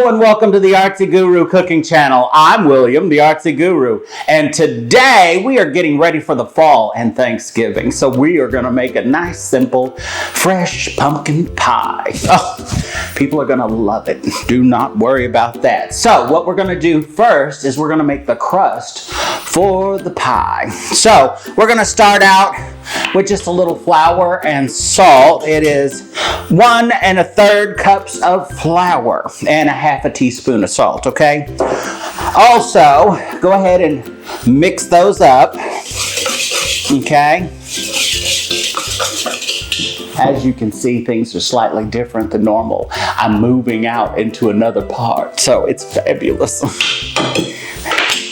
Hello and welcome to the Artsy Guru Cooking Channel. I'm William, the Artsy Guru, and today we are getting ready for the fall and Thanksgiving. So we are going to make a nice, simple, fresh pumpkin pie. Oh, people are going to love it. Do not worry about that. So what we're going to do first is we're going to make the crust for the pie. So we're going to start out with just a little flour and salt. It is 1 1/3 cups of flour and 1/2 teaspoon of salt, okay? Also, go ahead and mix those up, okay? As you can see, things are slightly different than normal. I'm moving out into another part, so it's fabulous.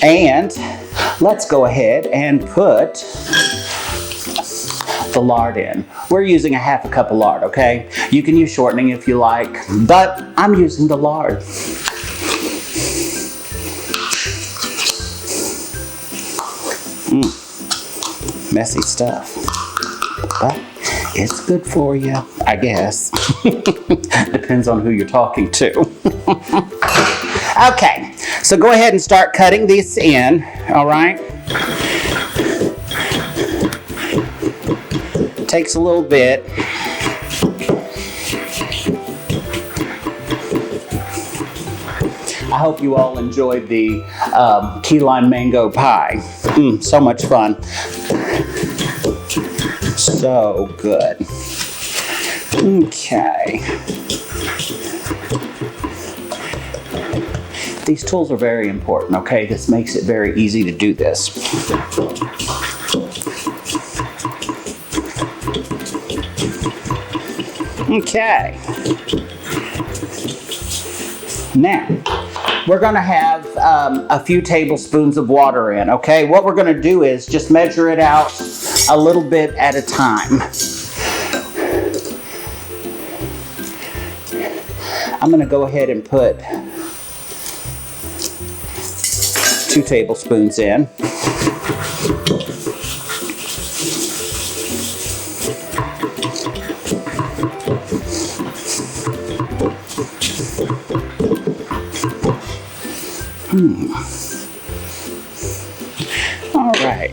And let's go ahead and put the lard in. We're using 1/2 cup of lard, okay? You can use shortening if you like, but I'm using the lard. Messy stuff, but it's good for you, I guess. Depends on who you're talking to. Okay, so go ahead and start cutting these in, all right? Takes a little bit. I hope you all enjoyed the key lime mango pie. So much fun. So good. Okay. These tools are very important, okay? This makes it very easy to do this. Okay. Now, we're going to have a few tablespoons of water in, okay? What we're going to do is just measure it out a little bit at a time. I'm going to go ahead and put 2 tablespoons in. All right.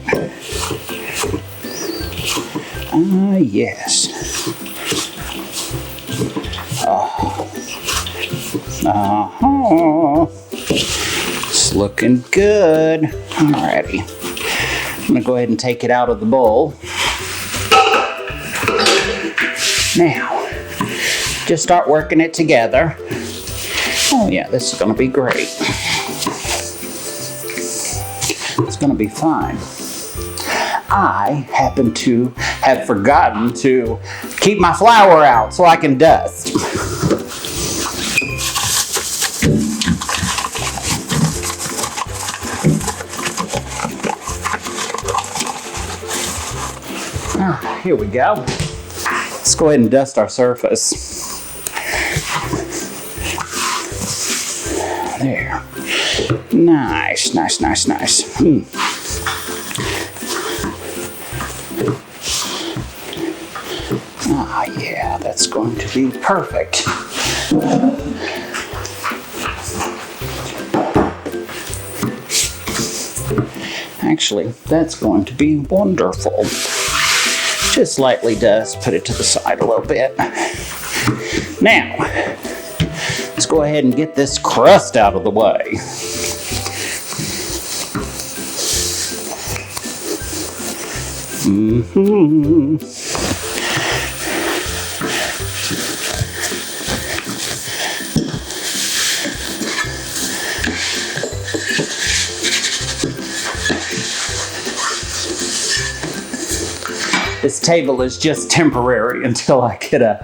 Yes. It's looking good. Alrighty. I'm gonna go ahead and take it out of the bowl. Now, just start working it together. Oh yeah, this is gonna be great. It's gonna be fine. I happen to have forgotten to keep my flour out so I can dust. Here we go. Let's go ahead and dust our surface. There. Nice, nice, nice, nice. Ah, yeah, that's going to be perfect. Actually, that's going to be wonderful. Just lightly dust, put it to the side a little bit. Now, let's go ahead and get this crust out of the way. This table is just temporary until I get a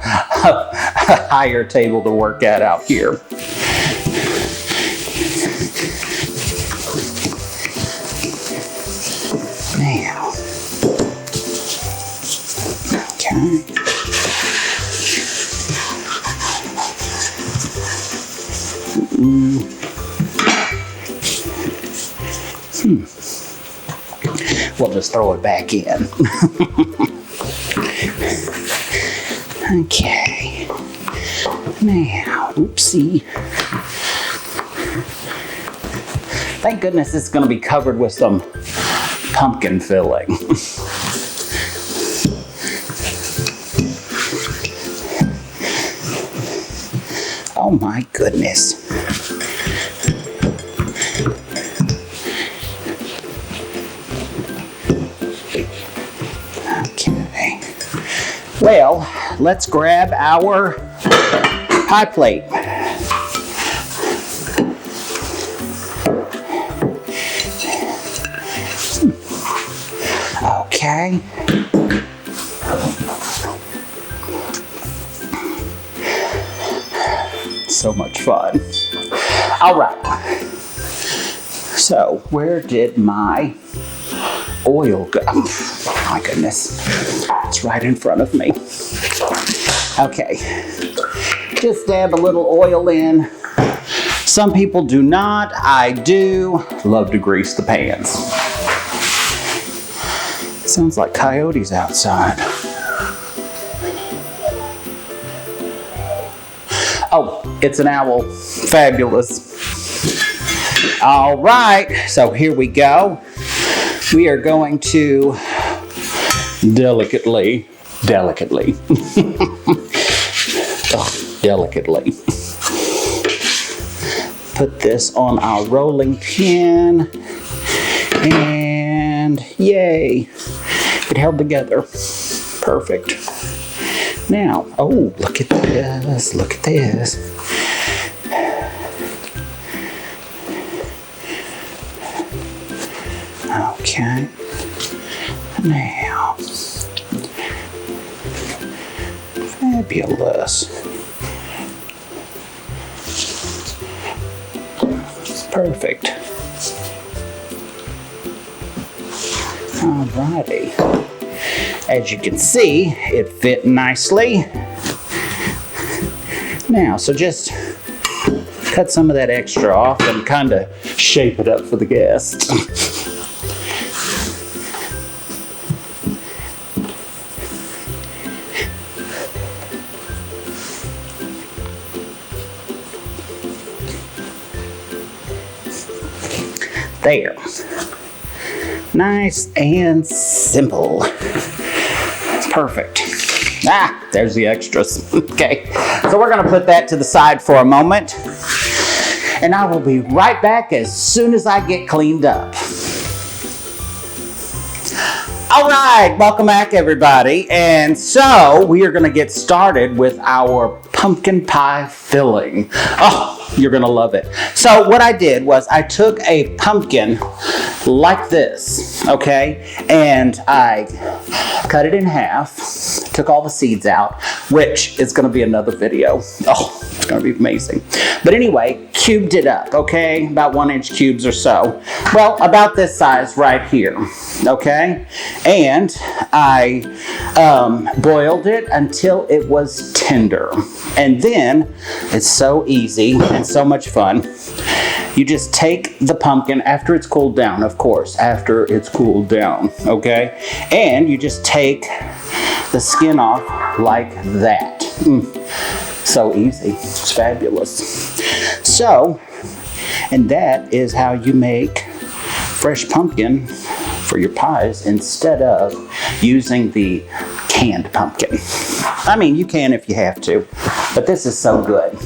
higher table to work at out here. Now, okay. We'll just throw it back in. Okay. Now, oopsie. Thank goodness it's gonna be covered with some pumpkin filling. Oh my goodness. Okay. Well, let's grab our pie plate. Okay. So much fun. All right. So, where did my oil go? Oh, my goodness. It's right in front of me. Okay. Just dab a little oil in. Some people do not. I do. Love to grease the pans. Sounds like coyotes outside. Oh, it's an owl. Fabulous. All right, so here we go. We are going to delicately, delicately put this on our rolling pin, and yay, it held together. Perfect. Now, oh, look at this, look at this. Okay, now, fabulous. Perfect. Alrighty. As you can see, it fit nicely. Now, so just cut some of that extra off and kind of shape it up for the guests. There. Nice and simple. Perfect. Ah, there's the extras. Okay, so we're gonna put that to the side for a moment, and I will be right back as soon as I get cleaned up. All right, welcome back everybody. And so we are gonna get started with our pumpkin pie filling. Oh, you're gonna love it. So what I did was I took a pumpkin like this, okay? And I cut it in half, took all the seeds out, which is gonna be another video. Oh, it's gonna be amazing. But anyway, cubed it up, okay? About 1-inch cubes or so. Well, about this size right here, okay? And I boiled it until it was tender. And then, it's so easy and so much fun. You just take the pumpkin after it's cooled down, of course, after it's cooled down, okay? And you just take the skin off like that. So easy, it's fabulous. So, and that is how you make fresh pumpkin for your pies instead of using the canned pumpkin. I mean, you can if you have to, but this is so good.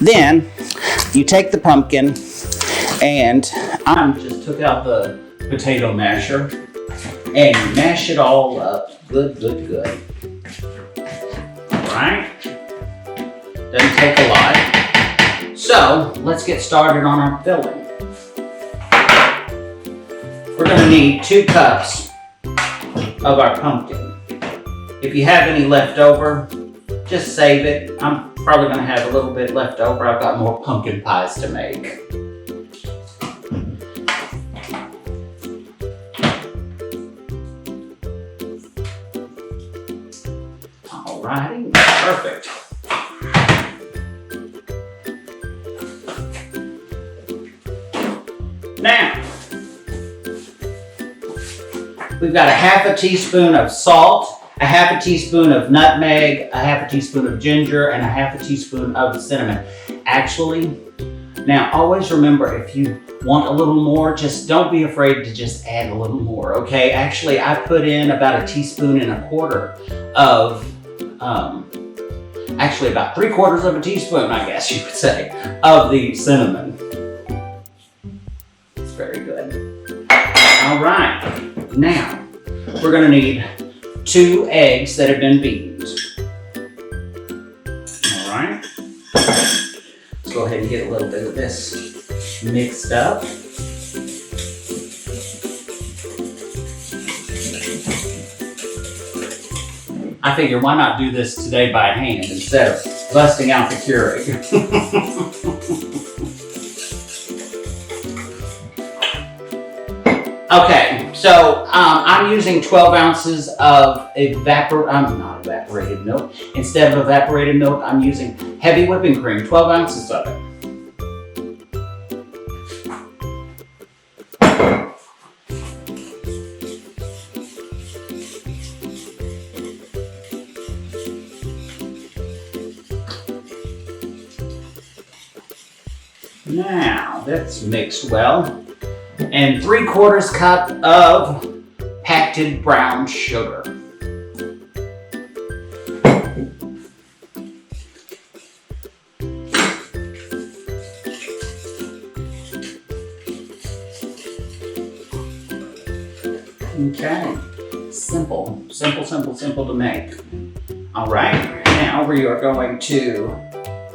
Then, you take the pumpkin, and I just took out the potato masher, and you mash it all up. Good, good, good. All right? Doesn't take a lot. So, let's get started on our filling. We're going to need 2 cups of our pumpkin. If you have any left over, just save it. I'm probably going to have a little bit left over. I've got more pumpkin pies to make. Alrighty, perfect. Now, we've got a 1/2 teaspoon of salt, a 1/2 teaspoon of nutmeg, a 1/2 teaspoon of ginger, and a 1/2 teaspoon of cinnamon. Actually, Now, always remember, if you want a little more, just don't be afraid to just add a little more, okay? Actually, I put in about 1.25 teaspoons of, actually about 3/4 of a teaspoon, I guess you would say, of the cinnamon. It's very good. All right, now we're gonna need 2 eggs that have been beaten. All right, let's go ahead and get a little bit of this mixed up. I figure why not do this today by hand instead of busting out the Keurig. Okay, so I'm using 12 ounces of not evaporated milk. Instead of evaporated milk, I'm using heavy whipping cream, 12 ounces of it. Now, that's mixed well. And 3/4 cup of packed brown sugar. Okay, simple to make. All right, now we are going to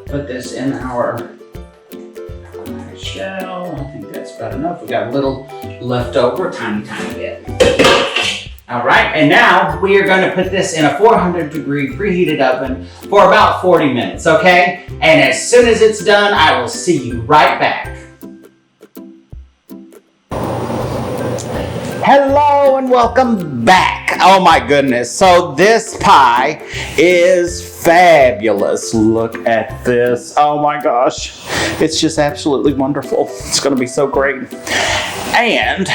put this in our shell. I think that's about enough. We got a little left over, a tiny bit. All right, and now we are going to put this in a 400-degree preheated oven for about 40 minutes, okay? And as soon as it's done, I will see you right back. Hello and welcome back. Oh my goodness. So this pie is fabulous. Look at this. Oh my gosh. It's just absolutely wonderful. It's going to be so great. And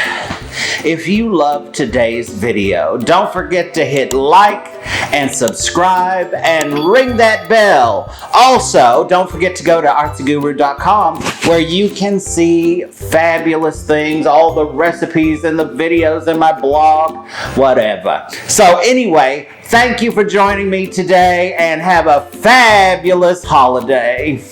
if you love today's video, don't forget to hit like and subscribe and ring that bell. Also, don't forget to go to artsyguru.com where you can see fabulous things, all the recipes and the videos in my blog, whatever. So anyway, thank you for joining me today and have a fabulous holiday.